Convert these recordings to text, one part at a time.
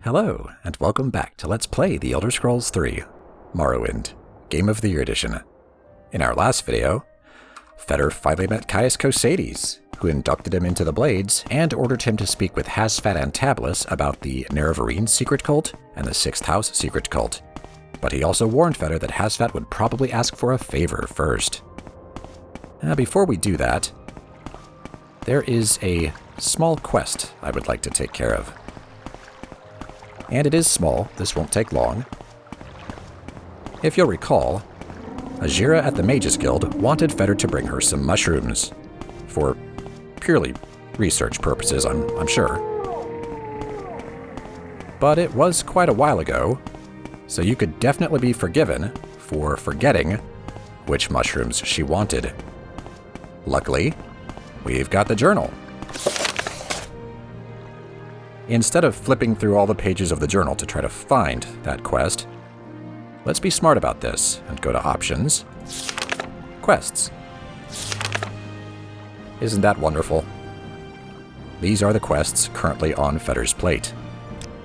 Hello, and welcome back to Let's Play The Elder Scrolls III, Morrowind, Game of the Year Edition. In our last video, Fedar finally met Caius Cosades, who inducted him into the Blades and ordered him to speak with Hasphat Antabolis about the Nerevarine secret cult and the Sixth House secret cult. But he also warned Fedar that Hasphat would probably ask for a favor first. Now, before we do that, there is a small quest I would like to take care of. And it is small, this won't take long. If you'll recall, Ajira at the Mages Guild wanted Fedar to bring her some mushrooms. For purely research purposes, I'm sure. But it was quite a while ago, so you could definitely be forgiven for forgetting which mushrooms she wanted. Luckily, we've got the journal. Instead of flipping through all the pages of the journal to try to find that quest, let's be smart about this and go to Options, Quests. Isn't that wonderful? These are the quests currently on Fedar's plate.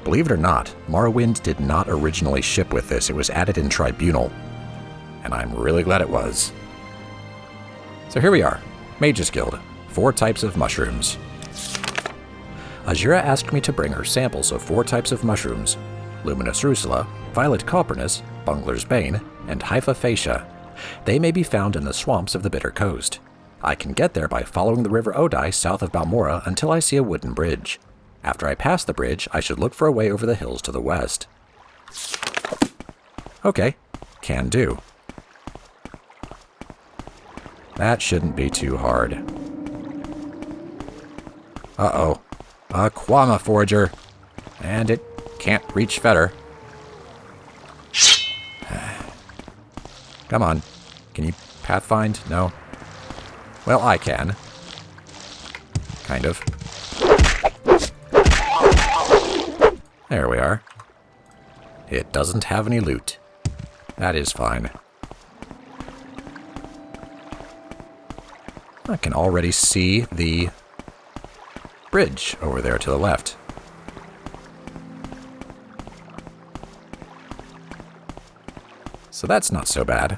Believe it or not, Morrowind did not originally ship with this. It was added in Tribunal, and I'm really glad it was. So here we are, Mages Guild, 4 types of mushrooms. Ajira asked me to bring her samples of 4 types of mushrooms: Luminous Rusula, Violet Copernus, Bungler's Bane, and Hyphafacia. They may be found in the swamps of the Bitter Coast. I can get there by following the River Odai south of Balmora until I see a wooden bridge. After I pass the bridge, I should look for a way over the hills to the west. Okay, can do. That shouldn't be too hard. Uh-oh. A Quama Forager, and it can't reach Fedar. Come on, can you pathfind? No? Well, I can. Kind of. There we are. It doesn't have any loot. That is fine. I can already see the bridge over there to the left. So that's not so bad.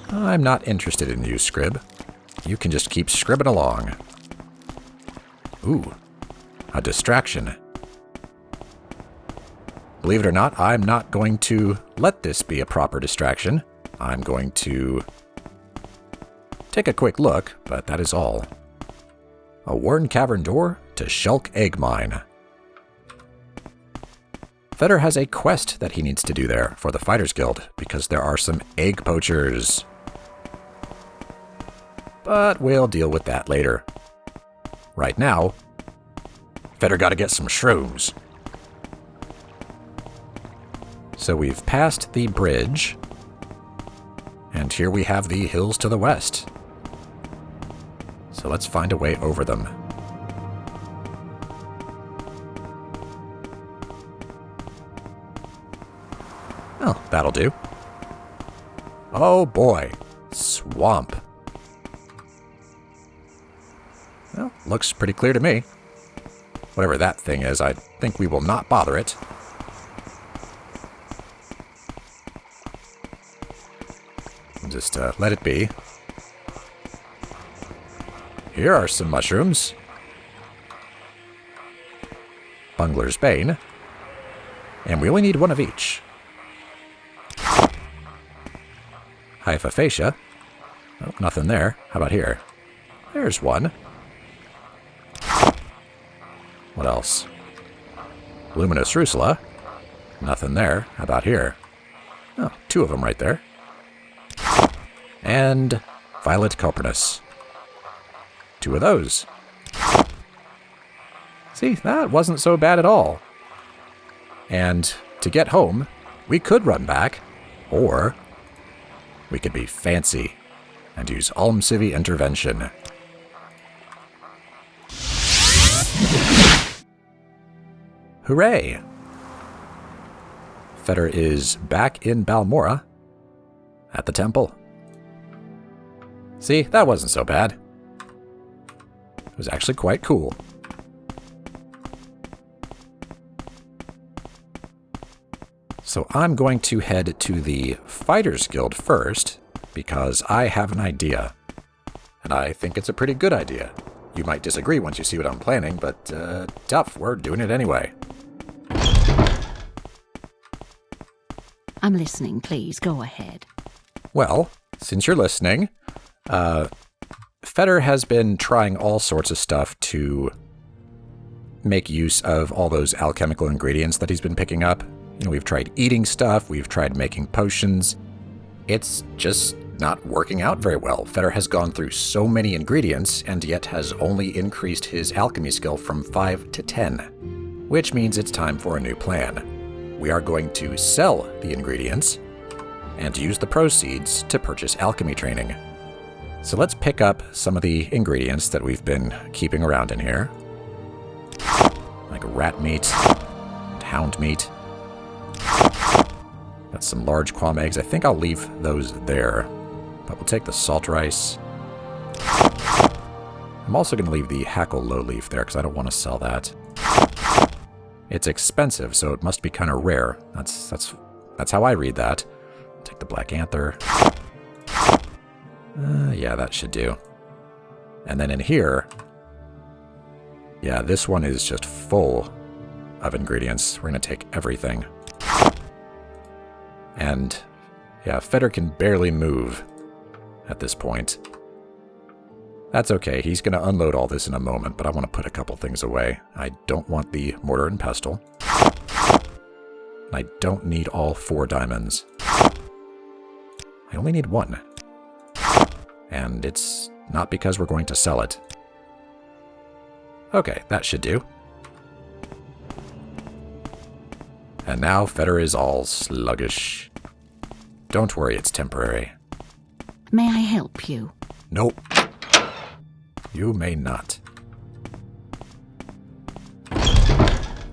I'm not interested in you, Scrib. You can just keep scribbing along. Ooh, a distraction. Believe it or not, I'm not going to let this be a proper distraction. I'm going to take a quick look, but that is all. A worn cavern door to Shulk Egg Mine. Fedar has a quest that he needs to do there for the Fighters Guild, because there are some egg poachers. But we'll deal with that later. Right now, Fedar gotta get some shrooms. So we've passed the bridge, and here we have the hills to the west. So let's find a way over them. Oh, that'll do. Oh boy, swamp. Well, looks pretty clear to me. Whatever that thing is, I think we will not bother it. Just let it be. Here are some mushrooms. Bungler's Bane. And we only need 1 of each. Hyphafacia. Oh, nothing there. How about here? There's 1. What else? Luminous Rusula. Nothing there. How about here? Oh, 2 of them right there. And Violet Copernus. 2 of those. See, that wasn't so bad at all. And to get home, we could run back, or we could be fancy and use Almsivi Intervention. Hooray! Fedar is back in Balmora at the temple. See, that wasn't so bad. It was actually quite cool. So I'm going to head to the Fighters Guild first, because I have an idea. And I think it's a pretty good idea. You might disagree once you see what I'm planning, but tough, we're doing it anyway. I'm listening, please, go ahead. Well, since you're listening, Fedar has been trying all sorts of stuff to make use of all those alchemical ingredients that he's been picking up. You know, we've tried eating stuff, we've tried making potions. It's just not working out very well. Fedar has gone through so many ingredients and yet has only increased his alchemy skill from 5 to 10, which means it's time for a new plan. We are going to sell the ingredients and use the proceeds to purchase alchemy training. So let's pick up some of the ingredients that we've been keeping around in here, like rat meat and hound meat. Got some large quam eggs. I think I'll leave those there, but we'll take the salt rice. I'm also going to leave the hackle low leaf there because I don't want to sell that. It's expensive, so it must be kind of rare. That's how I read that. Take the black anther. Yeah, that should do. And then in here, yeah, this one is just full of ingredients. We're going to take everything. And yeah, Fedar can barely move at this point. That's okay, he's going to unload all this in a moment, but I want to put a couple things away. I don't want the mortar and pestle. I don't need all 4 diamonds. I only need 1. And it's not because we're going to sell it. Okay, that should do. And now Fedar is all sluggish. Don't worry, it's temporary. May I help you? Nope. You may not.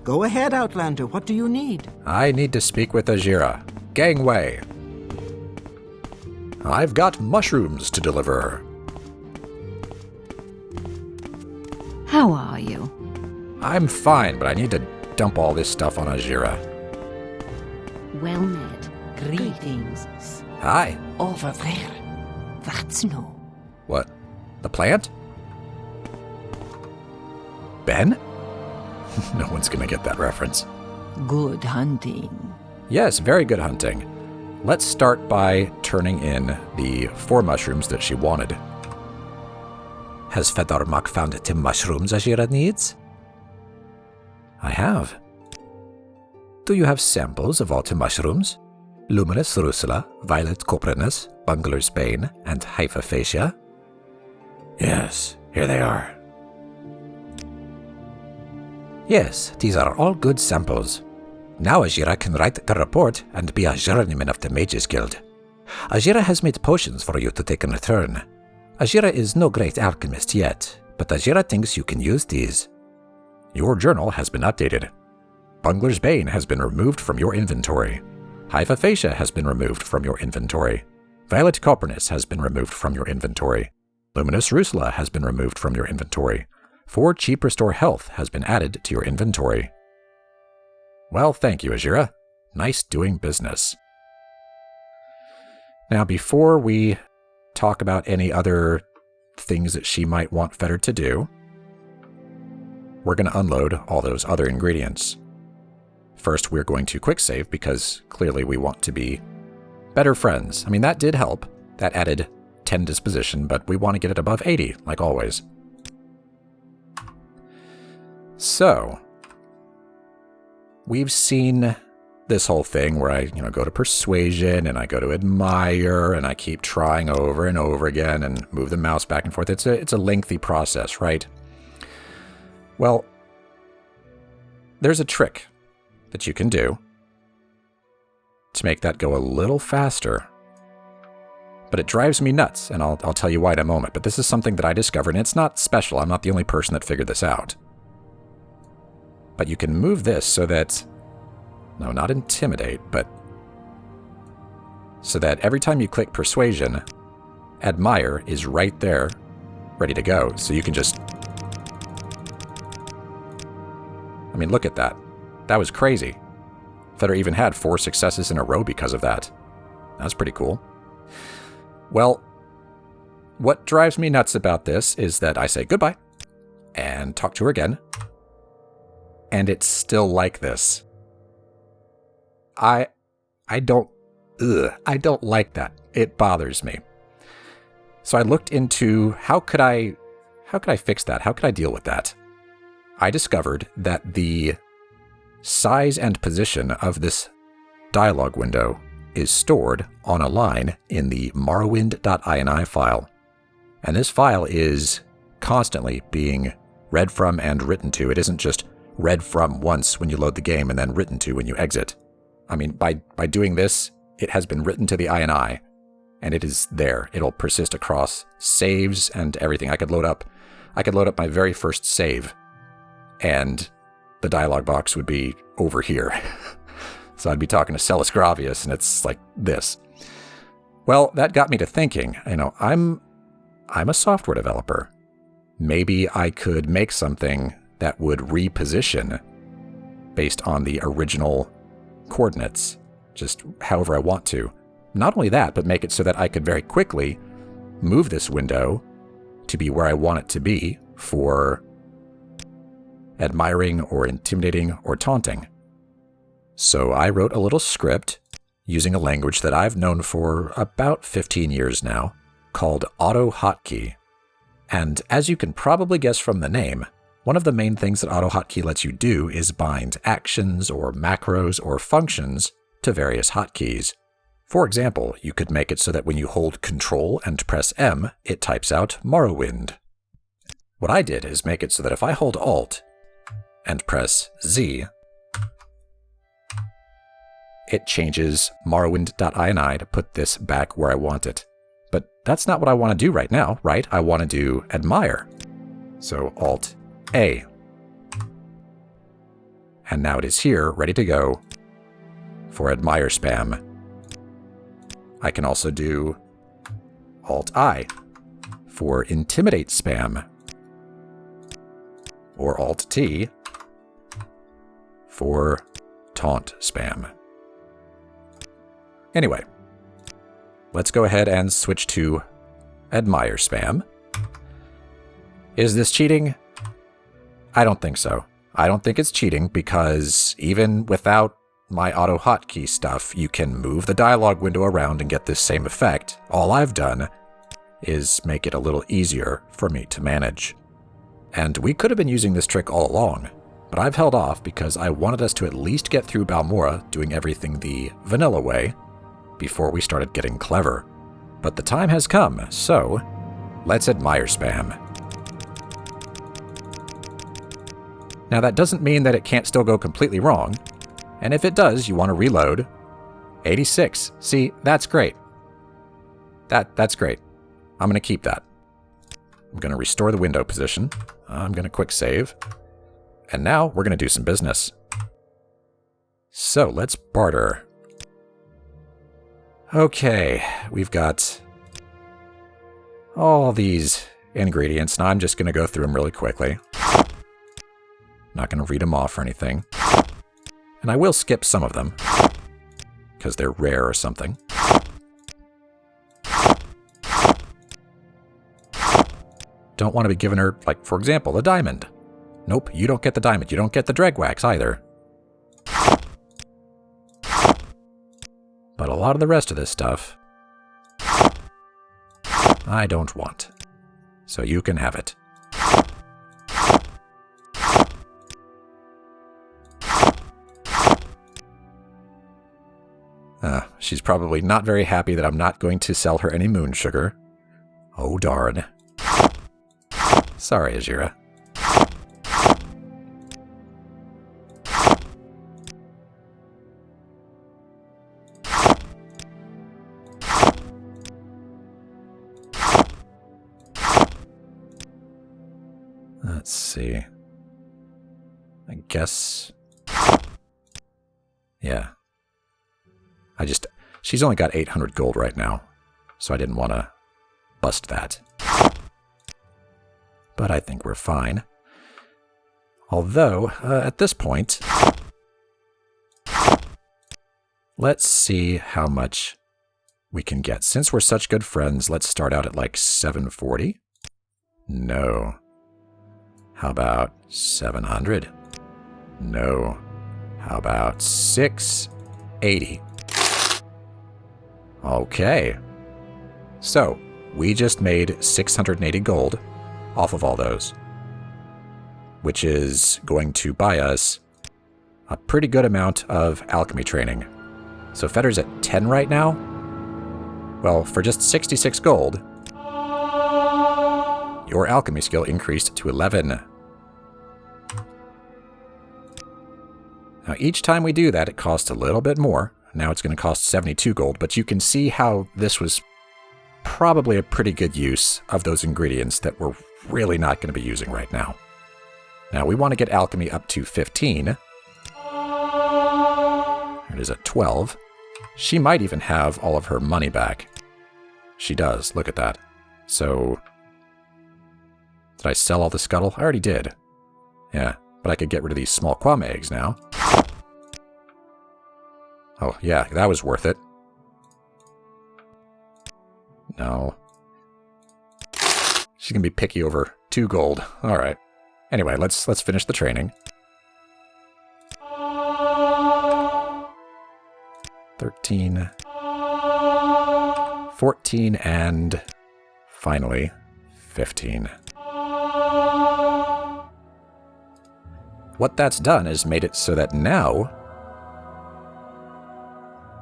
Go ahead, Outlander. What do you need? I need to speak with Ajira. Gangway. I've got mushrooms to deliver. How are you? I'm fine, but I need to dump all this stuff on Ajira. Well met. Greetings. Hi. Over there. That's no. What? The plant? Ben? No one's gonna get that reference. Good hunting. Yes, very good hunting. Let's start by turning in the 4 mushrooms that she wanted. Has Fedar Mak found the mushrooms Ajira needs? I have. Do you have samples of all the mushrooms? Luminous Rusula, Violet Coprinus, Bungler's Bane, and Hypophacia? Yes, here they are. Yes, these are all good samples. Now Ajira can write the report and be a journeyman of the Mages Guild. Ajira has made potions for you to take in return. Ajira is no great alchemist yet, but Ajira thinks you can use these. Your journal has been updated. Bungler's Bane has been removed from your inventory. Hypophacia has been removed from your inventory. Violet Coprinus has been removed from your inventory. Luminous Rusula has been removed from your inventory. 4 cheap restore health has been added to your inventory. Well, thank you, Ajira. Nice doing business. Now, before we talk about any other things that she might want Fedar to do, we're going to unload all those other ingredients. First, we're going to quick save because clearly we want to be better friends. I mean, that did help. That added 10 disposition, but we want to get it above 80, like always. So, we've seen this whole thing where I, go to persuasion and I go to admire and I keep trying over and over again and move the mouse back and forth. It's a lengthy process, right? Well, there's a trick that you can do to make that go a little faster. But it drives me nuts, and I'll tell you why in a moment. But this is something that I discovered, and it's not special. I'm not the only person that figured this out. But you can move this so that, no, not intimidate, but so that every time you click persuasion, admire is right there, ready to go. So you can just, I mean, look at that. That was crazy. Fedar even had 4 successes in a row because of that. That's pretty cool. Well, what drives me nuts about this is that I say goodbye and talk to her again, and it's still like this. I don't like that. It bothers me. So I looked into how could I fix that? How could I deal with that? I discovered that the size and position of this dialog window is stored on a line in the Morrowind.ini file. And this file is constantly being read from and written to. It isn't just read from once when you load the game and then written to when you exit. I mean, by doing this, it has been written to the INI, and it is there. It'll persist across saves and everything. I could load up my very first save, and the dialog box would be over here. So I'd be talking to Celis Gravius, and it's like this. Well, that got me to thinking, I'm a software developer. Maybe I could make something that would reposition based on the original coordinates, just however I want to. Not only that, but make it so that I could very quickly move this window to be where I want it to be for admiring or intimidating or taunting. So I wrote a little script using a language that I've known for about 15 years now called AutoHotkey. And as you can probably guess from the name, one of the main things that AutoHotkey lets you do is bind actions or macros or functions to various hotkeys. For example, you could make it so that when you hold Control and press M, it types out Morrowind. What I did is make it so that if I hold Alt and press Z, it changes Morrowind.ini to put this back where I want it. But that's not what I want to do right now, right? I want to do admire. So Alt A. And now it is here, ready to go for admire spam. I can also do Alt I for intimidate spam, or Alt T for taunt spam. Anyway, let's go ahead and switch to admire spam. Is this cheating? I don't think so. I don't think it's cheating because even without my AutoHotkey stuff, you can move the dialog window around and get this same effect. All I've done is make it a little easier for me to manage. And we could have been using this trick all along, but I've held off because I wanted us to at least get through Balmora doing everything the vanilla way before we started getting clever. But the time has come, so let's admire spam. Now that doesn't mean that it can't still go completely wrong, and if it does, you want to reload. 86. See, that's great. That's great. I'm going to keep that. I'm going to restore the window position. I'm going to quick save. And now we're going to do some business. So let's barter. Okay, we've got all these ingredients. Now I'm just going to go through them really quickly. Not going to read them off or anything. And I will skip some of them, because they're rare or something. Don't want to be giving her, like, for example, a diamond. Nope, you don't get the diamond. You don't get the dreg wax either. But a lot of the rest of this stuff, I don't want. So you can have it. She's probably not very happy that I'm not going to sell her any moon sugar. Oh darn. Sorry, Ajira. Let's see. I guess... yeah. She's only got 800 gold right now, so I didn't want to bust that. But I think we're fine. Although, at this point, Let's see how much we can get. Since we're such good friends, let's start out at like 740. No. How about 700? No. How about 680? Okay. So, we just made 680 gold off of all those, which is going to buy us a pretty good amount of alchemy training. So Fedar's at 10 right now. Well, for just 66 gold, your alchemy skill increased to 11. Now, each time we do that, it costs a little bit more. Now it's going to cost 72 gold, but you can see how this was probably a pretty good use of those ingredients that we're really not going to be using right now. Now, we want to get alchemy up to 15. It is at 12. She might even have all of her money back. She does. Look at that. So, did I sell all the scuttle? I already did. Yeah, but I could get rid of these small quam eggs now. Oh, yeah, that was worth it. No. She's gonna be picky over 2 gold. All right. Anyway, let's finish the training. 13, 14, and finally 15. What that's done is made it so that now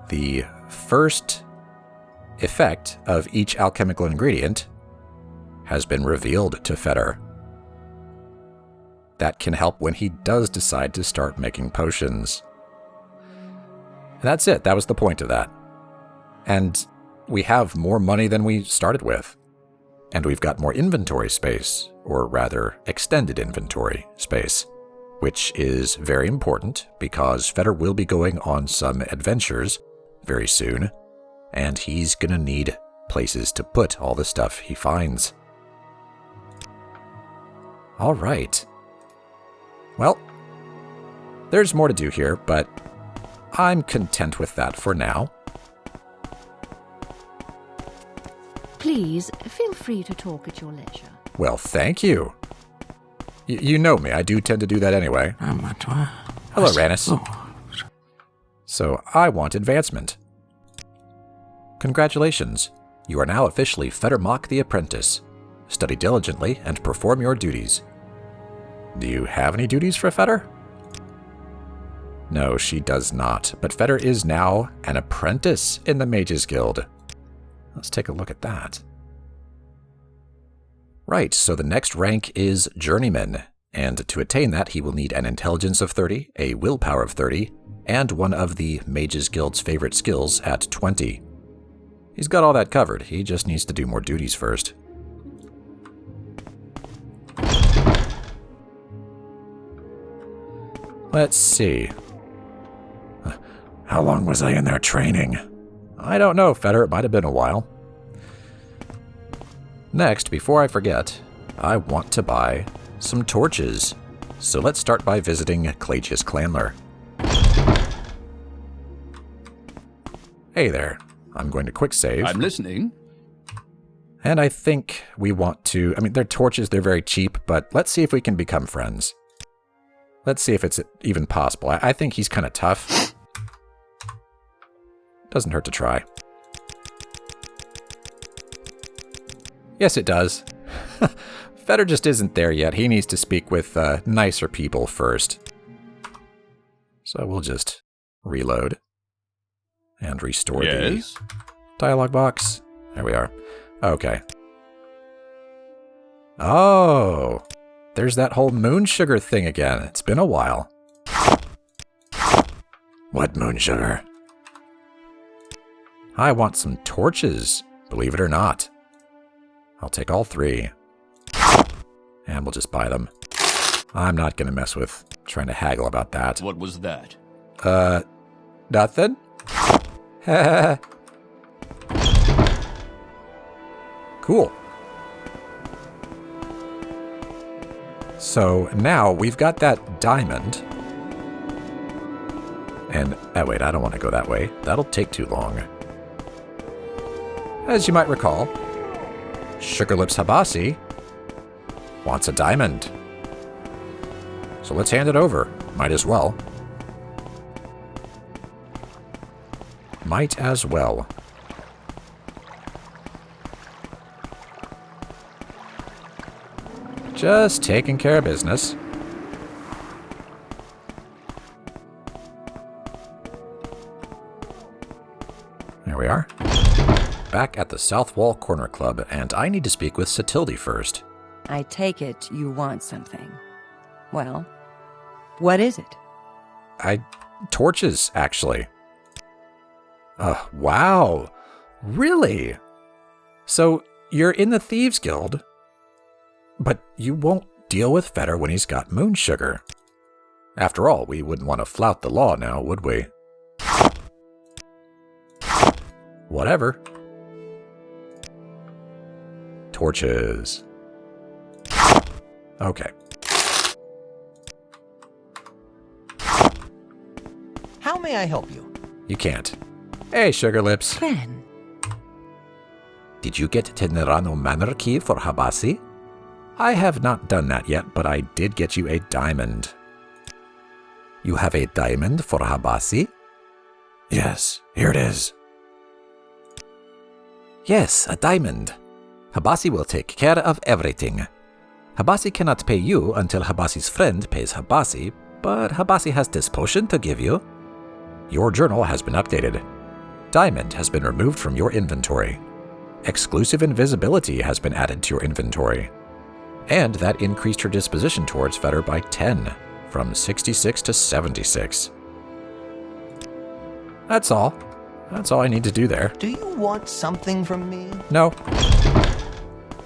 the first effect of each alchemical ingredient has been revealed to Fedar. That can help when he does decide to start making potions. And that's it. That was the point of that. And we have more money than we started with. And we've got more inventory space, or rather, extended inventory space, which is very important because Fedar will be going on some adventures very soon, and he's gonna need places to put all the stuff he finds. All right. Well, there's more to do here, but I'm content with that for now. Please, feel free to talk at your leisure. Well, thank you. You know me, I do tend to do that anyway. Hello, Rannis. So, I want advancement. Congratulations. You are now officially Fedar Mock the Apprentice. Study diligently and perform your duties. Do you have any duties for Fedar? No, she does not, but Fedar is now an apprentice in the Mages Guild. Let's take a look at that. Right, so the next rank is Journeyman, and to attain that he will need an intelligence of 30, a willpower of 30, and one of the Mages Guild's favorite skills at 20. He's got all that covered, he just needs to do more duties first. Let's see. How long was I in there training? I don't know, Fedar. It might have been a while. Next, before I forget, I want to buy some torches. So let's start by visiting Clagius Clanler. Hey there. I'm going to quick save. I'm listening. And I think we want to... I mean, they're torches, they're very cheap, but let's see if we can become friends. Let's see if it's even possible. I think he's kind of tough. Doesn't hurt to try. Yes, it does. Fedar just isn't there yet. He needs to speak with nicer people first. So we'll just reload and restore the dialog box. There we are. Okay. Oh, there's that whole moon sugar thing again. It's been a while. What moon sugar? I want some torches, believe it or not. I'll take all 3. And we'll just buy them. I'm not going to mess with trying to haggle about that. What was that? Nothing? Cool. So now we've got that diamond. And, oh wait, I don't want to go that way. That'll take too long. As you might recall, Sugar-Lips Habasi wants a diamond. So let's hand it over. Might as well. Might as well. Just taking care of business. There we are. Back at the South Wall Corner Club, and I need to speak with Satilde first. I take it you want something. Well, what is it? Torches, actually. Wow. Really? So, you're in the Thieves Guild, but you won't deal with Fedar when he's got moon sugar. After all, we wouldn't want to flout the law now, would we? Whatever. Torches. Okay. How may I help you? You can't. Hey, Sugar-Lips. Friend. Did you get Tenerano Manor Key for Habasi? I have not done that yet, but I did get you a diamond. You have a diamond for Habasi? Yes, here it is. Yes, a diamond. Habasi will take care of everything. Habasi cannot pay you until Habasi's friend pays Habasi, but Habasi has this potion to give you. Your journal has been updated. Diamond has been removed from your inventory. Exclusive invisibility has been added to your inventory. And that increased her disposition towards Fedar by 10, from 66 to 76. That's all. That's all I need to do there. Do you want something from me? No.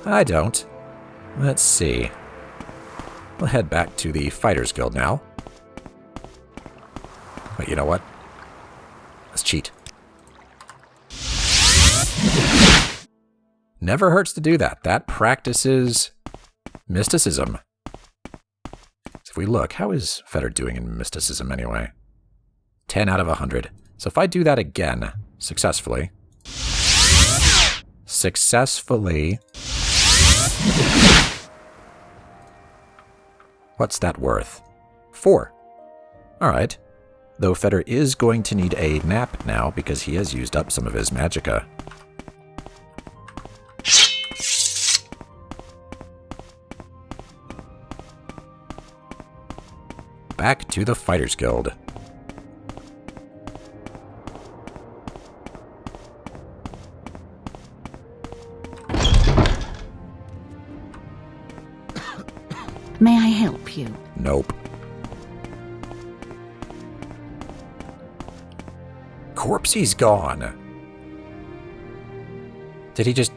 I don't. Let's see. We'll head back to the Fighters Guild now. But you know what? Let's cheat. Never hurts to do that. That practices mysticism. So if we look, how is Fedar doing in mysticism anyway? 10 out of 100. So if I do that again, successfully. What's that worth? 4. Alright. Though Fedar is going to need a nap now because he has used up some of his magicka. Back to the Fighters Guild. May I help you? Nope. Corpsey's gone. Did he just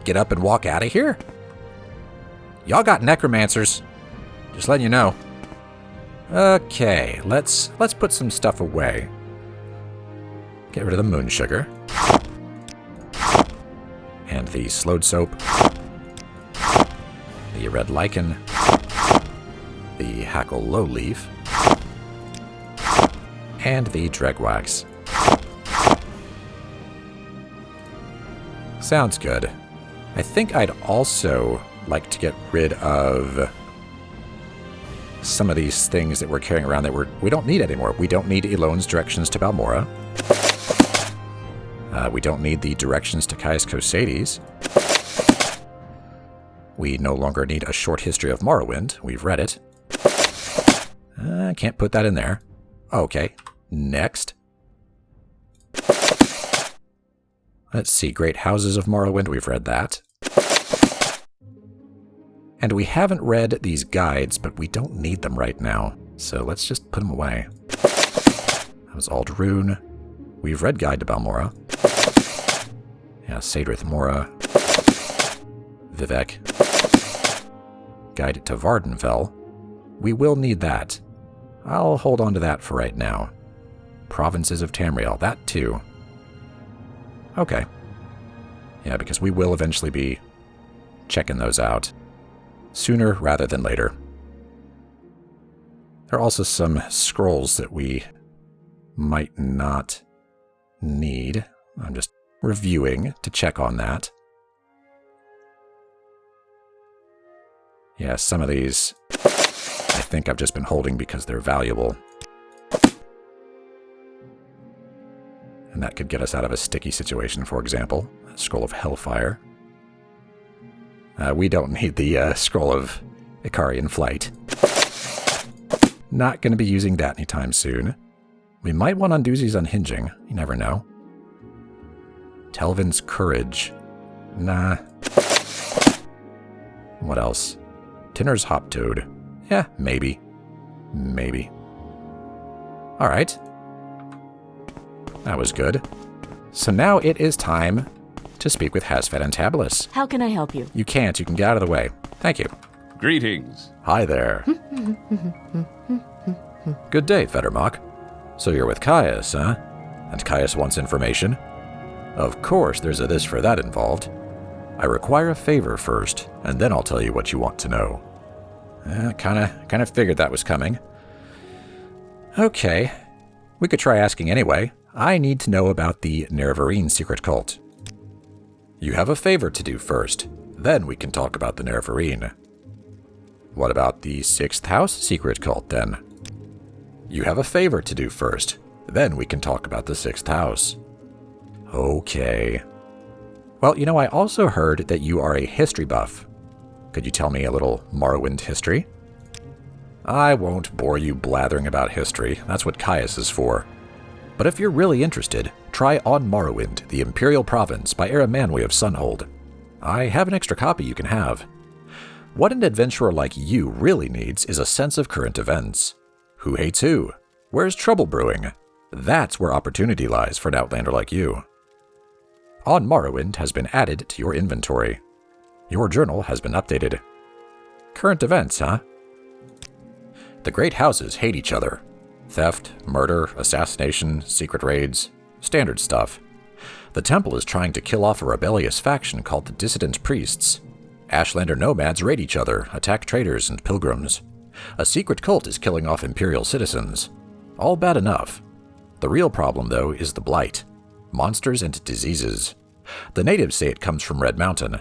get up and walk out of here? Y'all got necromancers. Just letting you know. Okay, let's put some stuff away. Get rid of the moon sugar. And the slowed soap. The red lichen. The hackle low leaf. And the dregwax. Sounds good. I think I'd also like to get rid of some of these things that we're carrying around that we don't need anymore. We don't need Elone's directions to Balmora. We don't need the directions to Caius Cosades. We no longer need a short history of Morrowind. We've read it. I can't put that in there. Okay, next. Let's see, Great Houses of Morrowind, we've read that. And we haven't read these guides, but we don't need them right now. So let's just put them away. That was Aldrune. We've read Guide to Balmora. Yeah, Sadrith Mora. Vivek. Guide to Vardenfell. We will need that. I'll hold on to that for right now. Provinces of Tamriel, that too. Okay. Yeah, because we will eventually be checking those out. Sooner rather than later. There are also some scrolls that we might not need. I'm just reviewing to check on that. Yeah, some of these I think I've just been holding because they're valuable. And that could get us out of a sticky situation, for example. Scroll of Hellfire. We don't need the Scroll of Icarian Flight. Not going to be using that anytime soon. We might want Unduzi's Unhinging. You never know. Telvin's Courage. Nah. What else? Tinner's Hoptoad. Yeah, maybe. Maybe. Alright. That was good. So now it is time to speak with Hasphat Antabolis. How can I help you? You can't. You can get out of the way. Thank you. Greetings. Hi there. Good day, Fedar. So you're with Caius, huh? And Caius wants information? Of course, there's a this for that involved. I require a favor first, and then I'll tell you what you want to know. Kind of figured that was coming. Okay. We could try asking anyway. I need to know about the Nerevarine secret cult. You have a favor to do first. Then we can talk about the Nerevarine. What about the 6th House secret cult, then? You have a favor to do first. Then we can talk about the 6th House. Okay. Well, you know, I also heard that you are a history buff. Could you tell me a little Morrowind history? I won't bore you blathering about history. That's what Caius is for. But if you're really interested, try On Morrowind, the Imperial Province by Aramanwe of Sunhold. I have an extra copy you can have. What an adventurer like you really needs is a sense of current events. Who hates who? Where's trouble brewing? That's where opportunity lies for an outlander like you. On Morrowind has been added to your inventory. Your journal has been updated. Current events, huh? The great houses hate each other. Theft, murder, assassination, secret raids, standard stuff. The temple is trying to kill off a rebellious faction called the Dissident Priests. Ashlander nomads raid each other, attack traders and pilgrims. A secret cult is killing off imperial citizens. All bad enough. The real problem, though, is the blight. Monsters and diseases. The natives say it comes from Red Mountain.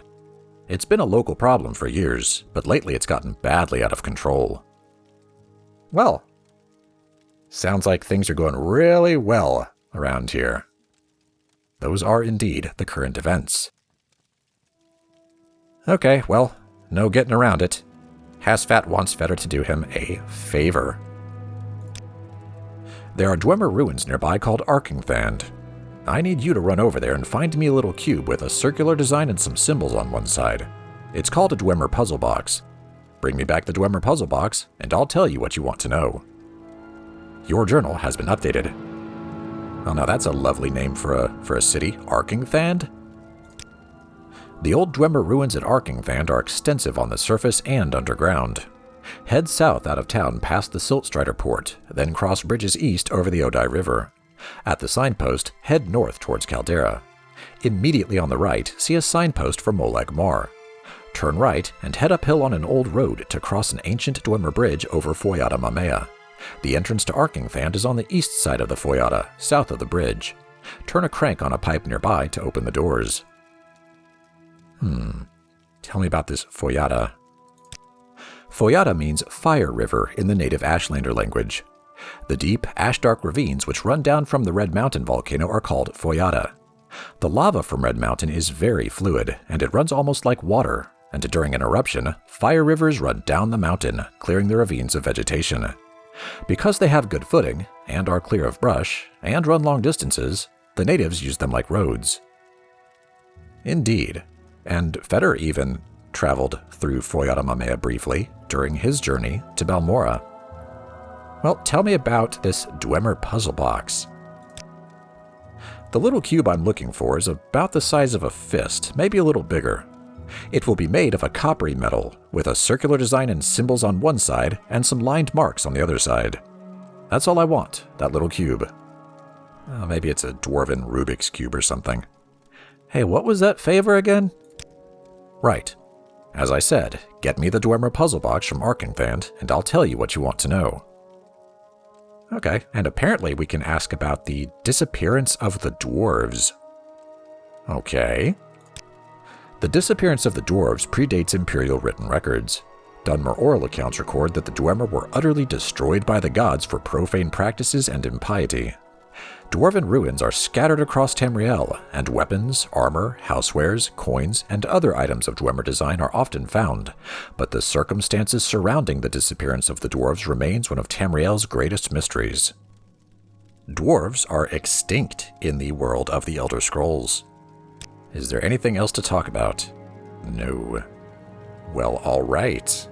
It's been a local problem for years, but lately it's gotten badly out of control. Well, sounds like things are going really well around here. Those are indeed the current events. Okay, well, no getting around it. Hasphat wants Fedar to do him a favor. There are Dwemer ruins nearby called Arkngthand. I need you to run over there and find me a little cube with a circular design and some symbols on one side. It's called a Dwemer puzzle box. Bring me back the Dwemer puzzle box, and I'll tell you what you want to know. Your journal has been updated. Oh, now that's a lovely name for a city, Arkngthand. The old Dwemer ruins at Arkngthand are extensive on the surface and underground. Head south out of town past the Siltstrider port, then cross bridges east over the Odai River. At the signpost, head north towards Caldera. Immediately on the right, see a signpost for Molag Mar. Turn right and head uphill on an old road to cross an ancient Dwemer bridge over Foyada Mamea. The entrance to Arkngthand is on the east side of the Foyada, south of the bridge. Turn a crank on a pipe nearby to open the doors. Tell me about this Foyada. Foyada means fire river in the native Ashlander language. The deep, ash-dark ravines which run down from the Red Mountain volcano are called Foyada. The lava from Red Mountain is very fluid, and it runs almost like water, and during an eruption, fire rivers run down the mountain, clearing the ravines of vegetation. Because they have good footing, and are clear of brush, and run long distances, the natives use them like roads. Indeed, and Fedar even traveled through Foyada Mamea briefly during his journey to Balmora. Well, tell me about this Dwemer puzzle box. The little cube I'm looking for is about the size of a fist, maybe a little bigger. It will be made of a coppery metal, with a circular design and symbols on one side and some lined marks on the other side. That's all I want, that little cube. Maybe it's a dwarven Rubik's Cube or something. Hey, what was that favor again? Right. As I said, get me the Dwemer puzzle box from Arkngthand, and I'll tell you what you want to know. Okay, and apparently we can ask about the disappearance of the dwarves. Okay. The disappearance of the dwarves predates Imperial written records. Dwemer oral accounts record that the Dwemer were utterly destroyed by the gods for profane practices and impiety. Dwarven ruins are scattered across Tamriel, and weapons, armor, housewares, coins, and other items of Dwemer design are often found, but the circumstances surrounding the disappearance of the dwarves remains one of Tamriel's greatest mysteries. Dwarves are extinct in the world of the Elder Scrolls. Is there anything else to talk about? No. Well, alright.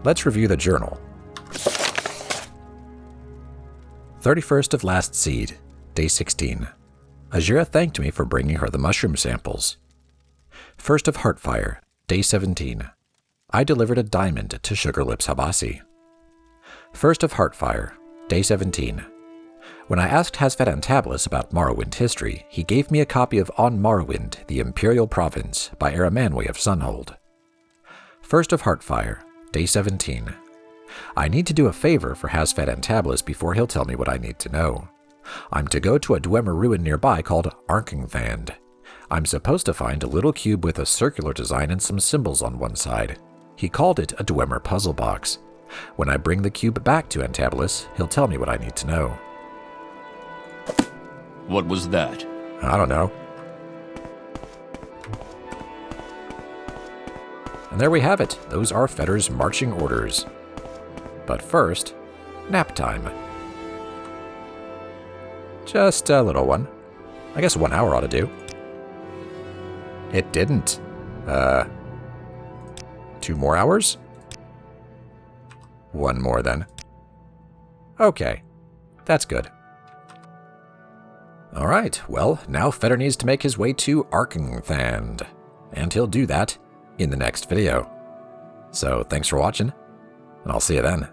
Let's review the journal. 31st of Last Seed, Day 16. Ajira thanked me for bringing her the mushroom samples. 1st of Heartfire, Day 17. I delivered a diamond to Sugar-Lips Habasi. 1st of Heartfire, Day 17. When I asked Hasphat Antabolis about Morrowind history, he gave me a copy of On Morrowind, the Imperial Province, by Aramanwe of Sunhold. 1st of Heartfire, Day 17. I need to do a favor for Hasphat Antabolis before he'll tell me what I need to know. I'm to go to a Dwemer ruin nearby called Arkngthand. I'm supposed to find a little cube with a circular design and some symbols on one side. He called it a Dwemer puzzle box. When I bring the cube back to Antabolis, he'll tell me what I need to know. What was that? I don't know. And there we have it. Those are Fedar's marching orders. But first, nap time. Just a little one. I guess 1 hour ought to do. It didn't. 2 more hours? 1 more then. Okay, that's good. Alright, well, now Fedar needs to make his way to Arkngthand. And he'll do that in the next video. So thanks for watching, and I'll see you then.